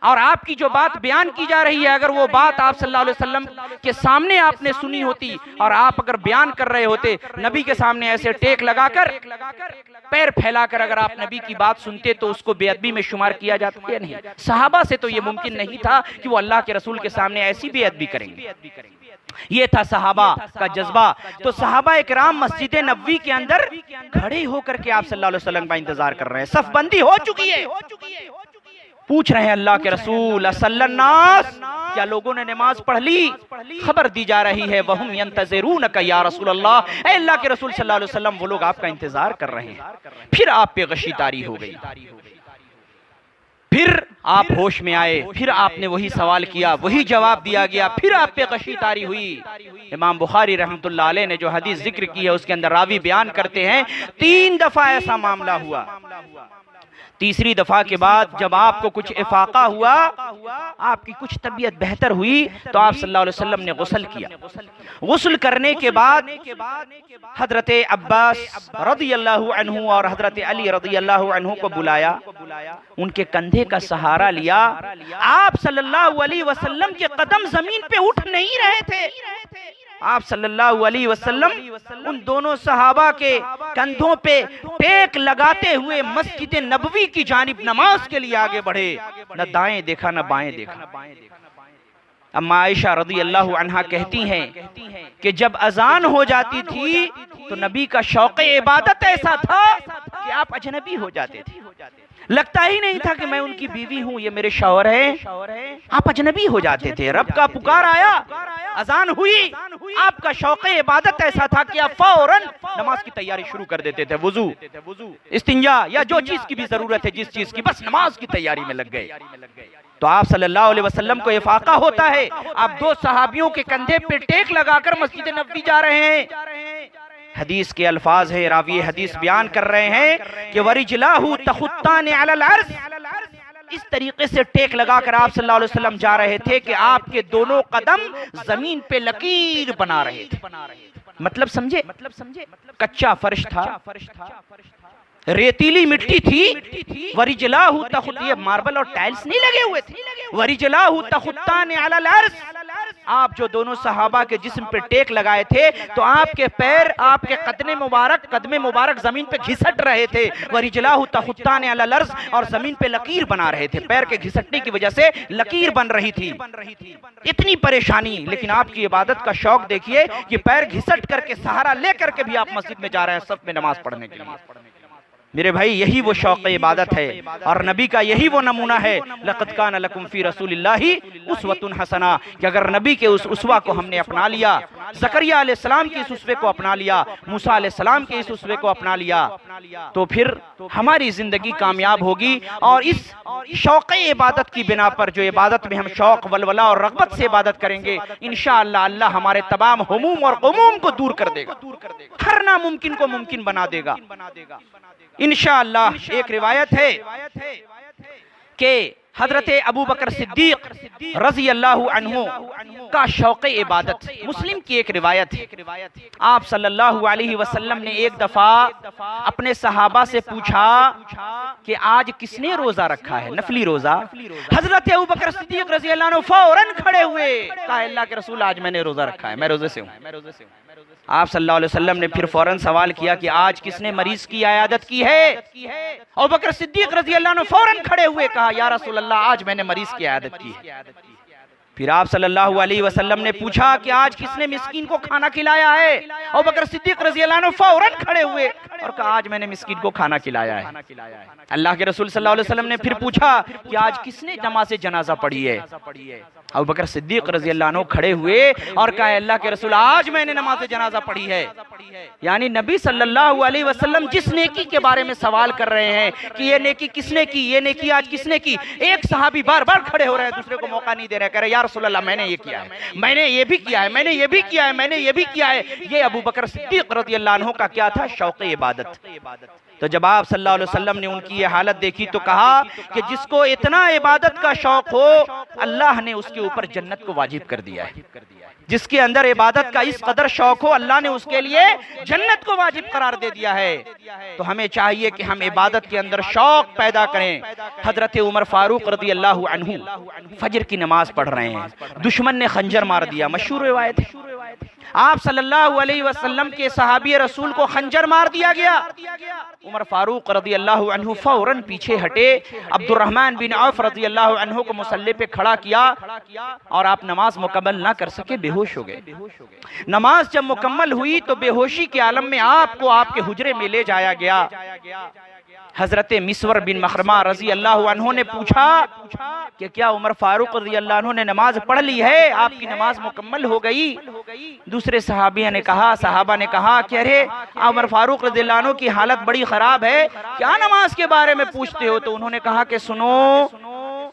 اور آپ کی جو بات بیان کی جا رہی ہے، اگر وہ بات آپ صلی اللہ علیہ وسلم کے سامنے آپ نے سنی ہوتی اور آپ اگر بیان کر رہے ہوتے، نبی کے سامنے ایسے ٹیک لگا کر پیر پھیلا کر اگر آپ نبی کی بات سنتے تو اس کو بے ادبی میں شمار کیا جاتا ہے نہیں؟ صحابہ سے تو یہ ممکن نہیں تھا کہ وہ اللہ کے رسول کے سامنے ایسی بے ادبی کریں گے۔ یہ تھا صحابہ کا جذبہ۔ تو صحابہ اکرام مسجد نبوی کے اندر کھڑے ہو کر کے آپ صلی اللہ علیہ وسلم کا انتظار کر رہے ہیں، صف بندی ہو چکی ہے، پوچھ رہے ہیں اللہ کے رسول صلی الناس، کیا لوگوں نے نماز پڑھ لی؟ خبر دی جا رہی ہے وَهُمْ يَنْتَظِرُونَكَ یا رسول اللہ، اے اللہ کے رسول صلی اللہ علیہ وسلم، وہ لوگ آپ کا انتظار کر رہے ہیں۔ پھر آپ پہ غشی طاری ہو گئی، پھر آپ ہوش میں آئے، پھر آپ نے وہی سوال کیا، وہی جواب دیا گیا، پھر آپ پہ غشی طاری ہوئی۔ امام بخاری رحمت اللہ علیہ نے جو حدیث ذکر کی ہے اس کے اندر راوی بیان کرتے ہیں 3 دفعہ ایسا معاملہ ہوا۔ تیسری دفعہ کے بعد جب آپ کو کچھ افاقہ ہوا، آپ کی کچھ طبیعت بہتر ہوئی، تو آپ صلی اللہ علیہ وسلم نے غسل کیا۔ غسل کرنے کے بعد حضرت عباس رضی اللہ عنہ اور حضرت علی رضی اللہ عنہ کو بلایا، ان کے کندھے کا سہارا لیا۔ آپ صلی اللہ علیہ وسلم کے قدم زمین پہ اٹھ نہیں رہے تھے۔ آپ صلی اللہ علیہ وسلم ان دونوں صحابہ کے کندھوں پہ ٹیک لگاتے ہوئے مسجد نبوی کی جانب نماز کے لیے آگے بڑھے، نہ دائیں دیکھا نہ بائیں دیکھا۔ اما عائشہ رضی اللہ عنہا کہتی ہیں کہ جب اذان ہو جاتی تھی تو نبی کا شوق عبادت ایسا تھا کہ آپ اجنبی ہو جاتے تھے، لگتا ہی نہیں تھا کہ میں ان کی بیوی ہوں، یہ میرے شوہر ہیں، آپ اجنبی ہو جاتے تھے۔ رب کا پکار آیا، اذان ہوئی، آپ کا شوق عبادت ایسا تھا کہ آپ فوراً نماز کی تیاری شروع کر دیتے تھے، وضو، استنجا یا جو چیز کی بھی ضرورت ہے، جس چیز کی، بس نماز کی تیاری میں لگ گئے۔ تو آپ صلی اللہ علیہ وسلم کو افاقہ ہوتا ہے، آپ 2 صحابیوں کے کندھے پہ ٹیک لگا کر مسجد نبوی جا رہے ہیں۔ حدیث کے الفاظ ہے، راوی حدیث بیان کر رہے ہیں کہ وَرِجْلَاهُ تَخُطَّانِ عَلَى الْعَرْضِ، اس طریقے سے ٹیک لگا کر آپ صلی اللہ علیہ وسلم جا رہے تھے کہ آپ کے دونوں قدم زمین پہ لکیر بنا رہے تھے۔ مطلب سمجھے، کچا فرش تھا، ریتیلی مٹی تھی، وَرِجْلَاهُ تَخُطَّانِ، یہ ماربل اور ٹائلز نہیں لگے ہوئے تھے، وَرِجْلَاهُ تَخُطَّانِ عَلَى الْعَرْضِ، آپ جو دونوں صحابہ کے جسم پہ ٹیک لگائے تھے تو آپ کے پیر، آپ کے قدم مبارک زمین پہ گھسٹ رہے تھے، وَرِجْلَاهُ تَخُطَّانِ عَلَى الْأَرْضِ، اور زمین پہ لکیر بنا رہے تھے، پیر کے گھسٹنے کی وجہ سے لکیر بن رہی تھی۔ اتنی پریشانی، لیکن آپ کی عبادت کا شوق دیکھیے کہ پیر گھسٹ کر کے سہارا لے کر کے بھی آپ مسجد میں جا رہے ہیں صف میں نماز پڑھنے کے لیے۔ میرے بھائی، یہی وہ شوق عبادت ہے اور نبی کا یہی وہ نمونہ ہے، لَقَدْ كَانَ لَكُمْ فِي رَسُولِ اللَّهِ أُسْوَةٌ حَسَنَةٌ، کہ اگر نبی کے اس اسوہ کو ہم نے اپنا لیا، زکریا علیہ السلام کے اس اسوے کو اپنا لیا، موسیٰ علیہ السلام کے اس اسوے کو اپنا لیا، تو پھر ہماری زندگی کامیاب ہوگی۔ اور اس شوق عبادت کی بنا پر، جو عبادت میں ہم شوق، ولولہ اور رغبت سے عبادت کریں گے، انشاءاللہ اللہ ہمارے تمام ہموم اور غموم کو دور کر دے گا، ہر ناممکن کو ممکن بنا دے گا انشاءاللہ۔ ایک روایت ہے کہ حضرت ابو بکر صدیق رضی اللہ عنہ کا شوق عبادت، مسلم کی ایک روایت ہے، آپ صلی اللہ علیہ وسلم نے ایک دفعہ اپنے صحابہ سے پوچھا کہ آج کس نے روزہ رکھا ہے، نفلی روزہ؟ حضرت ابو بکر صدیق رضی اللہ عنہ فوراً کھڑے ہوئے، کہا اللہ کے رسول آج میں نے روزہ رکھا ہے، میں روزے سے ہوں۔ آپ صلی اللہ علیہ وسلم نے پھر فوراً سوال کیا کہ آج کس نے مریض کی عیادت کی ہے؟ ابو بکر صدیق رضی اللہ عنہ فوراً کھڑے ہوئے، کہا یا رسول اللہ آج میں نے مریض کی عیادت کی ہے۔ پھر آپ صلی اللہ علیہ وسلم نے پوچھا کہ آج کس نے مسکین کو کھانا کھلایا ہے؟ ابو بکر صدیق رضی اللہ عنہ فوراً کھڑے ہوئے اور کہا آج میں نے مسکین کو کھانا کھلایا ہے۔ اللہ کے رسول صلی اللہ علیہ وسلم نے پھر پوچھا کہ آج کس نے نماز جنازہ پڑھی ہے؟ ابو بکر صدیق رضی اللہ عنہ کھڑے ہوئے اور کہا اللہ کے رسول آج میں نے نماز جنازہ پڑھی ہے۔ یعنی نبی صلی اللہ علیہ وسلم جس نیکی کے بارے میں سوال کر رہے ہیں کہ یہ نیکی کس نے کی، یہ نیکی آج کس نے کی، ایک صحابی بار بار کھڑے ہو رہے ہیں، دوسرے کو موقع نہیں دے رہے، کہہ رہے یا رسول اللہ میں نے یہ کیا ہے، میں نے یہ بھی کیا ہے، میں نے یہ بھی کیا ہے، میں نے یہ بھی کیا ہے۔ یہ ابو بکر صدیق رضی اللہ عنہ کا کیا تھا؟ شوق عبادت۔ تو جب آپ صلی اللہ علیہ وسلم نے ان کی یہ حالت دیکھی تو کہا کہ جس کو اتنا عبادت کا شوق ہو اللہ نے اس کے اوپر جنت کو واجب کر دیا ہے، جس کے اندر عبادت کا اس قدر شوق ہو اللہ نے اس کے لیے جنت کو واجب قرار دے دیا ہے۔ تو ہمیں چاہیے کہ ہم عبادت کے اندر شوق پیدا کریں۔ حضرت عمر فاروق رضی اللہ عنہ فجر کی نماز پڑھ رہے ہیں، دشمن نے خنجر مار دیا، مشہور روایت ہے، آپ صلی اللہ علیہ وسلم کے صحابی رسول کو خنجر مار دیا گیا۔ عمر فاروق رضی اللہ عنہ فوراً پیچھے ہٹے، عبد الرحمن بن عوف رضی اللہ عنہ کو مصلی پہ کھڑا کیا اور آپ نماز مکمل نہ کر سکے، بے ہوش ہو گئے۔ نماز جب مکمل ہوئی تو بے ہوشی کے عالم میں آپ کو آپ کے حجرے میں لے جایا گیا۔ حضرت مسور بن مخرمہ رضی اللہ عنہ نے پوچھا کہ کیا عمر فاروق رضی اللہ عنہ نے نماز پڑھ لی ہے، آپ کی نماز مکمل ہو گئی؟ دوسرے صحابہ نے کہا کہ ارے عمر فاروق رضی اللہ عنہ کی حالت بڑی خراب ہے، کیا نماز کے بارے میں پوچھتے ہو؟ تو انہوں نے کہا کہ سنو،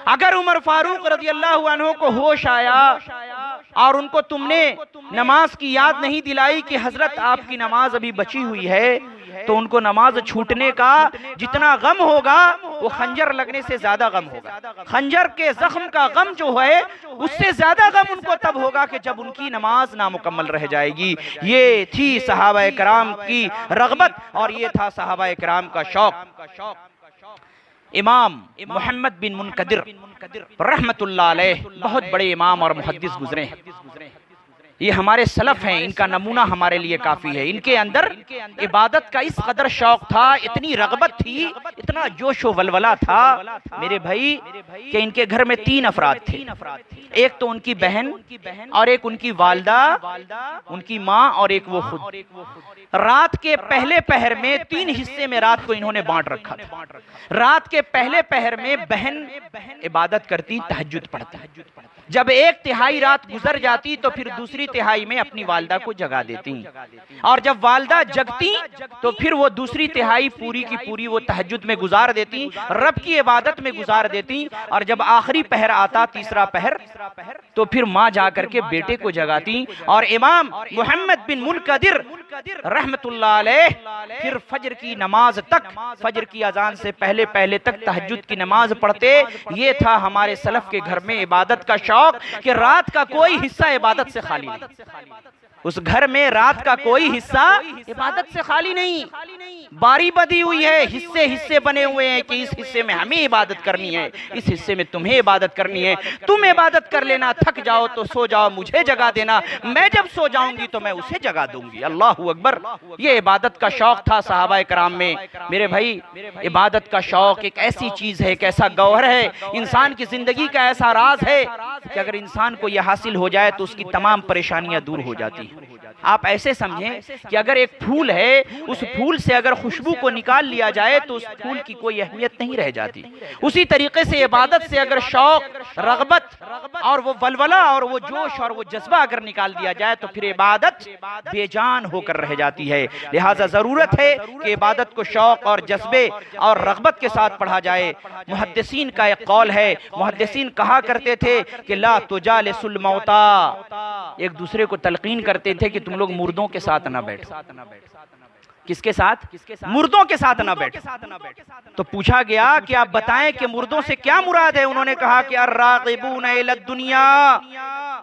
اگر عمر فاروق رضی اللہ عنہ کو ہوش آیا اور ان کو تم نے نماز کی یاد نہیں دلائی کہ حضرت آپ کی نماز ابھی بچی ہوئی ہے، تو ان کو نماز چھوٹنے کا جتنا غم ہوگا وہ خنجر لگنے سے زیادہ غم ہوگا۔ خنجر کے زخم کا غم جو ہے اس سے زیادہ غم ان کو تب ہوگا کہ جب ان کی نماز نامکمل رہ جائے گی۔ یہ تھی صحابہ کرام کی رغبت اور یہ تھا صحابہ کرام کا شوق۔ امام محمد بن منقدر رحمت اللہ علیہ بہت بڑے امام اور محدث گزرے ہیں، یہ ہمارے سلف ہیں، ان کا نمونہ ہمارے لیے کافی ہے۔ ان کے اندر عبادت کا اس قدر شوق تھا، اتنی رغبت تھی، اتنا جوش و ولولہ تھا میرے بھائی کہ ان کے گھر میں 3 افراد تھے، ایک تو ان کی بہن اور ایک ان کی والدہ، ان کی ماں اور ایک وہ خود۔ رات کے پہلے پہر میں 3 حصے میں رات کو انہوں نے بانٹ رکھا تھا۔ رات کے پہلے پہر میں بہن عبادت کرتی، تہجد پڑھتی، جب 1/3 رات گزر جاتی تو پھر دوسری تہائی میں اپنی والدہ کو جگا دیتی، اور جب والدہ جگتی تو پھر وہ دوسری تہائی پوری کی پوری وہ تہجد میں گزار دیتی، رب کی عبادت میں گزار دیتی، اور جب آخری پہر آتا، تیسرا پہر، تو پھر ماں جا کر کے بیٹے کو جگاتی۔ اور امام محمد بن منقدر رحمت اللہ علیہ پھر فجر کی نماز تک، فجر کی اذان سے پہلے پہلے تک تہجد کی نماز پڑھتے۔ یہ تھا ہمارے سلف کے گھر میں عبادت کا شوق کہ رات کا کوئی حصہ عبادت سے خالی نہیں، اس گھر میں رات کا کوئی حصہ عبادت سے خالی نہیں۔ باری بدی ہوئی ہے، حصے حصے بنے ہوئے ہیں کہ اس حصے میں ہمیں عبادت کرنی ہے، اس حصے میں تمہیں عبادت کرنی ہے، تم عبادت کر لینا، تھک جاؤ تو سو جاؤ، مجھے جگا دینا، میں جب سو جاؤں گی تو میں اسے جگا دوں گی۔ اللہ اکبر۔ یہ عبادت کا شوق تھا صحابہ کرام میں۔ میرے بھائی، عبادت کا شوق ایک ایسی چیز ہے، ایک ایسا گوہر ہے، انسان کی زندگی کا ایسا راز ہے کہ اگر انسان کو یہ حاصل ہو جائے تو اس کی تمام پریشانیاں دور ہو جاتی ہیں۔ آپ ایسے سمجھیں کہ اگر ایک پھول ہے، اس پھول سے اگر خوشبو کو نکال لیا جائے تو اس پھول کی کوئی اہمیت نہیں رہ جاتی۔ اسی طریقے سے عبادت سے اگر شوق، رغبت اور وہ ولولہ اور وہ جوش اور وہ جذبہ اگر نکال دیا جائے تو پھر عبادت بے جان ہو کر رہ جاتی ہے۔ لہٰذا ضرورت ہے کہ عبادت کو شوق اور جذبے اور رغبت کے ساتھ پڑھا جائے۔ محدثین کا ایک قول ہے، محدثین کہا کرتے تھے کہ لا تجالس الموتا، ایک دوسرے کو تلقین کرتے تھے کہ تم لوگ مردوں کے ساتھ نہ بیٹھو، کس کے ساتھ؟ مردوں کے ساتھ نہ بیٹھو۔ تو پوچھا گیا کہ آپ بتائیں کہ مردوں سے کیا مراد ہے؟ انہوں نے کہا کہ الراغبون الی الدنیا،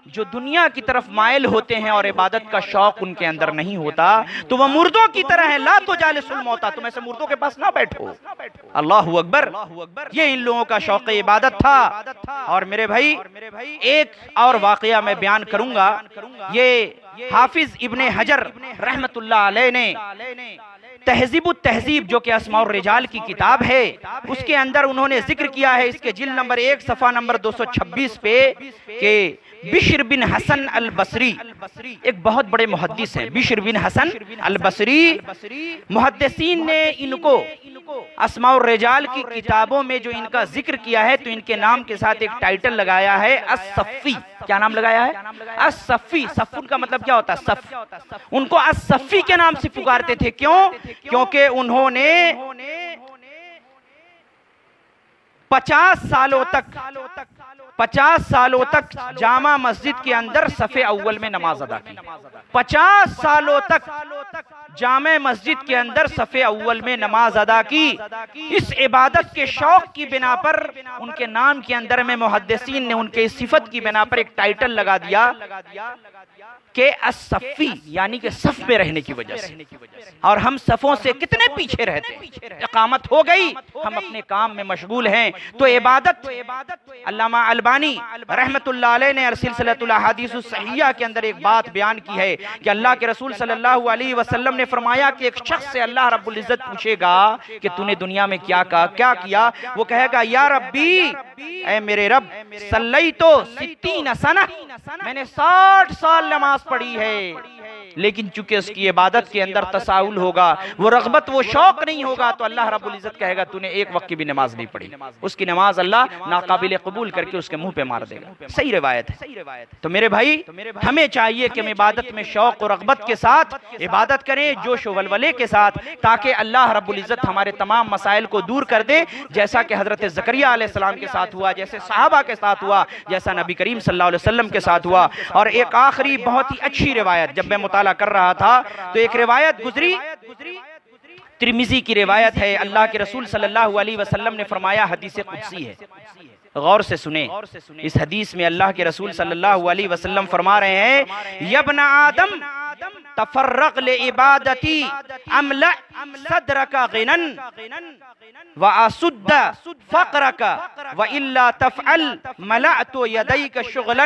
جو دنیا کی طرف مائل ہوتے ہیں اور عبادت کا شوق ان کے اندر نہیں ہوتا تو وہ مردوں کی طرح ہیں۔ لا تجالس الموتى، تم ایسے مردوں کے پاس نہ بیٹھو۔ اللہ اکبر، یہ ان لوگوں کا شوق عبادت تھا۔ اور میرے بھائی ایک اور واقعہ میں بیان کروں گا، یہ حافظ ابن حجر رحمت اللہ علیہ نے تہذیب التہذیب جو کہ اسماء الرجال کی کتاب ہے اس کے اندر انہوں نے ذکر کیا ہے، اس کے جلد نمبر 1 صفحہ نمبر 226 پہ، کہ بشر بن حسن البصری ایک بہت بڑے محدث ہیں۔ بشر بن حسن البصری، محدثین نے ان کو اسماء الرجال کی کتابوں میں جو ان کا ذکر کیا ہے تو ان کے نام کے ساتھ ایک ٹائٹل لگایا ہے الصفی۔ کیا نام لگایا ہے؟ الصفی۔ صفن کا مطلب کیا ہوتا ہے؟ صف۔ ان کو الصفی کے نام سے پکارتے تھے، کیوں؟ کیونکہ انہوں نے 50 سالوں تک جامع مسجد کے اندر صف اول میں نماز ادا کی۔ 50 سالوں تک جامع مسجد کے اندر صف اول میں نماز ادا کی۔ اس عبادت کے شوق کی بنا پر ان کے نام کے اندر میں محدثین نے ان کے صفت کی بنا پر ایک ٹائٹل لگا دیا کہ الصفی، یعنی کہ صف میں رہنے کی وجہ سے۔ اور ہم صفوں سے کتنے پیچھے رہتے ہیں، اقامت ہو گئی ہم اپنے کام میں مشغول ہیں۔ تو عبادت، علامہ البانی رحمت اللہ علیہ نے سلسلۃ الاحادیث الصحیحہ کے اندر ایک بات بیان کی ہے کہ اللہ کے رسول صلی اللہ علیہ وسلم نے فرمایا کہ ایک شخص سے اللہ رب العزت پوچھے گا کہ تو نے دنیا میں کیا کیا؟ وہ کہے گا یا ربی، اے میرے رب، صلیتو 60 سنہ، میں نے 60 سال نماز پڑھی ہے، لیکن چونکہ اس کی عبادت کے اندر تساہل ہوگا، وہ رغبت، وہ شوق نہیں ہوگا، تو اللہ رب العزت کہے گا تو نے ایک وقت کی بھی نماز نہیں پڑھی، اس کی نماز اللہ ناقابل قبول کر کے اس کے منہ پہ مار دے گا۔ صحیح روایت ہے۔ تو میرے بھائی ہمیں چاہیے کہ ہم عبادت میں شوق و رغبت کے ساتھ عبادت کریں، جوش و ولولے کے ساتھ، تاکہ اللہ رب العزت ہمارے تمام مسائل کو دور کر دے، جیسا کہ حضرت زکریا علیہ السلام کے ساتھ ہوا، جیسے صحابہ کے ساتھ ہوا، جیسا نبی کریم صلی اللہ علیہ وسلم کے ساتھ ہوا۔ اور ایک آخری بہت ہی اچھی روایت جب میں مطالعہ کر رہا تھا تو ایک روایت گزری، ترمذی کی روایت ہے، اللہ کے رسول صلی اللہ علیہ وسلم نے فرمایا، حدیث قدسی ہے، غور سے سنیں۔ اس حدیث میں اللہ کے رسول صلی اللہ علیہ وسلم فرما رہے ہیں، یا ابن آدم تفرغ لعبادتی املأ صدرک غنا واسد فقرک والا تفعل ملأت یدیک شغلا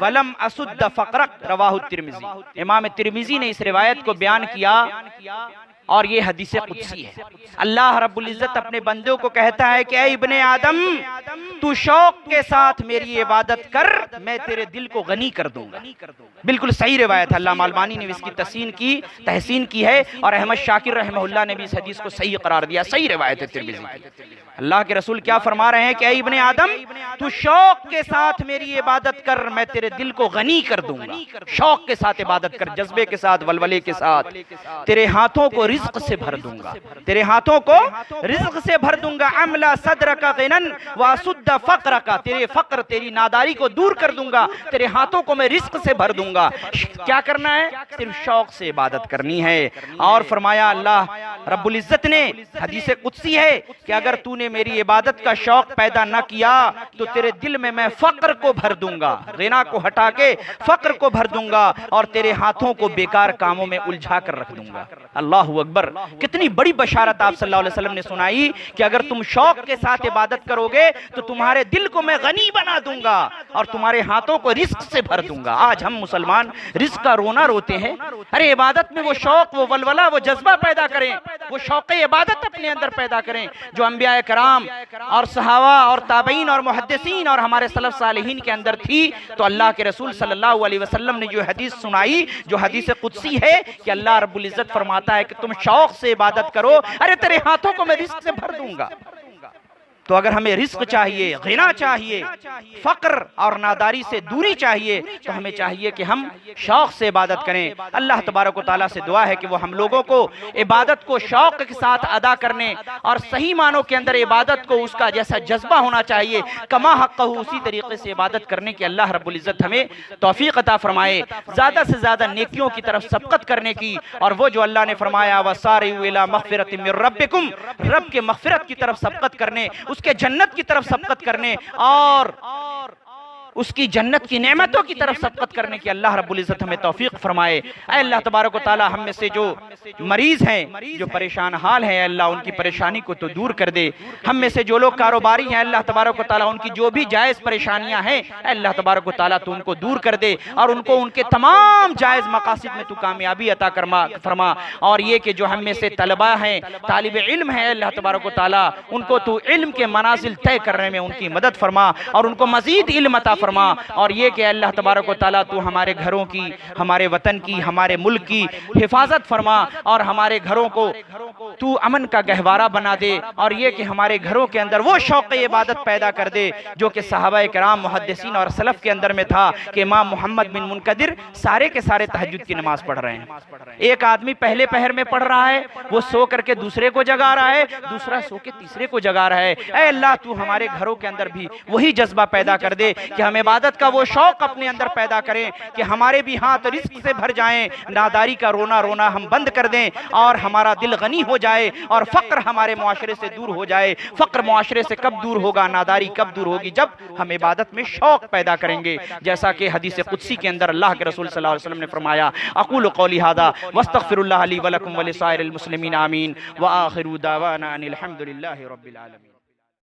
ولم اسد فقرک، رواہ الترمذی۔ امام ترمذی نے اس روایت کو بیان کیا اور یہ حدیث قدسی ہے۔ اللہ رب العزت اپنے بندوں کو کہتا ہے کہ اے ابن آدم، تو شوق کے ساتھ میری عبادت کر، میں تیرے دل کو غنی کر دوں گا۔ بالکل صحیح روایت ہے، علامہ البانی نے اس کی تحسین کی ہے، اور احمد شاکر رحمہ اللہ نے بھی اس حدیث کو صحیح قرار دیا۔ صحیح روایت ہے ترمذی کی۔ اللہ کے رسول کیا فرما رہے ہیں کہ اے ابن آدم، تو شوق کے ساتھ میری عبادت کر، میں تیرے دل کو غنی کر دوں گا۔ شوق کے ساتھ عبادت کر، جذبے کے ساتھ، ولولے کے ساتھ۔ تیرے ہاتھوں کو رزق سے بھر دوں گا، تیرے ہاتھوں کو رزق سے بھر دوں گا۔ املا صدرک غنا واسد فقرک، تیرے فقر، تیری ناداری کو دور کر دوں گا، تیرے ہاتھوں کو میں رزق سے بھر دوں گا۔ کیا کرنا ہے؟ صرف شوق سے عبادت کرنی ہے۔ اور فرمایا اللہ رب العزت نے، حدیث قدسی ہے کہ اگر تو نے میری عبادت کا شوق پیدا نہ کیا تو تیرے دل میں فقر کو بھر دوں گا، غنا کو ہٹا کے فقر کو بھر دوں گا، اور تیرے ہاتھوں کو بیکار کاموں میں الجھا کر رکھ دوں گا۔ اللہ اکبر، کتنی بڑی بشارت آپ صلی اللہ علیہ وسلم نے سنائی کہ اگر تم شوق کے ساتھ عبادت کرو گے تو تمہارے دل کو میں غنی بنا دوں گا اور تمہارے ہاتھوں کو رزق سے بھر دوں گا۔ آج ہم مسلمان رزق کا رونا روتے ہیں۔ ارے عبادت میں وہ شوق، وہ ولولہ، وہ جذبہ پیدا کریں، وہ شوق عبادت اپنے اندر پیدا کریں جو انبیاء کرام اور صحابہ اور تابعین اور محدثین اور ہمارے سلف صالحین کے اندر تھی۔ تو اللہ کے رسول صلی اللہ علیہ وسلم نے جو حدیث سنائی، جو حدیث قدسی ہے کہ اللہ رب العزت فرماتا ہے کہ تم شوق سے عبادت کرو، ارے تیرے ہاتھوں کو میں رزق سے بھر دوں گا۔ تو اگر ہمیں رزق چاہیے، غنا چاہیے، فقر اور ناداری سے دوری چاہیے، تو ہمیں چاہیے کہ ہم شوق سے عبادت کریں۔ اللہ تبارک و تعالیٰ سے دعا ہے کہ وہ ہم لوگوں کو عبادت کو شوق کے ساتھ ادا کرنے اور صحیح معنوں کے اندر عبادت کو اس کا جیسا جذبہ ہونا چاہیے کما حقہ اسی طریقے سے عبادت کرنے کی اللہ رب العزت ہمیں توفیق عطا فرمائے، زیادہ سے زیادہ نیکیوں کی طرف سبقت کرنے کی، اور وہ جو اللہ نے فرمایا وَسَارِعُوا إِلَىٰ مَغْفِرَةٍ مِّن رَبِّكُمْ، رب کے مغفرت کی طرف سبقت کرنے، اس کے جنت کی طرف سبقت کرنے اور اس کی جنت کی نعمتوں کی طرف سبقت کرنے کی اللہ رب العزت ہمیں توفیق فرمائے۔ اے اللہ تبارک و تعالی ہم میں سے جو مریض ہیں، جو پریشان حال ہیں، اللہ ان کی پریشانی کو تو دور کر دے۔ ہم میں سے جو لوگ کاروباری ہیں، اللہ تبارک و تعالی ان کی جو بھی جائز پریشانیاں ہیں، اے اللہ تبارک و تعالی تو ان کو دور کر دے اور ان کو ان کے تمام جائز مقاصد میں تو کامیابی عطا فرما۔ اور یہ کہ جو ہم میں سے طلباء ہیں، طالب علم ہیں، اللہ تبارک و تعالی ان کو تو علم کے منازل طے کرنے میں ان کی مدد فرما اور ان کو مزید علم عطا فرما۔ اور یہ کہ اللہ تبارک و تعالیٰ تو ہمارے گھروں کی، ہمارے وطن کی، ہمارے ملک کی حفاظت فرما اور ہمارے گھروں کو تو امن کا گہوارہ بنا دے، اور یہ کہ ہمارے گھروں کے اندر وہ شوق عبادت پیدا کر دے جو کہ صحابہ کرام، محدثین اور سلف کے اندر میں تھا کہ امام محمد بن منقدر سارے کے سارے تہجد کی نماز پڑھ رہے ہیں۔ ایک آدمی پہلے پہر میں پڑھ رہا ہے، وہ سو کر کے دوسرے کو جگا رہا ہے، دوسرا سو کے تیسرے کو جگا رہا ہے۔ اے اللہ تو ہمارے گھروں کے اندر بھی وہی جذبہ پیدا کر دے کہ ہم عبادت کا وہ شوق اپنے اندر پیدا کریں کہ ہمارے بھی ہاتھ رزق سے بھر جائیں، ناداری کا رونا رونا ہم بند کر دیں اور ہمارا دل غنی ہو جائے اور فقر ہمارے معاشرے سے دور ہو جائے۔ فقر معاشرے سے کب دور ہوگا، ناداری کب دور ہوگی؟ جب ہم عبادت میں شوق پیدا کریں گے، جیسا کہ حدیث قدسی کے اندر اللہ کے رسول صلی اللہ علیہ وسلم نے فرمایا اقول قولی ھذا واستغفر اللہ لی ولکم ولسائر المسلمین آمین وآخر دعوانا ان الحمد للہ رب العالمین۔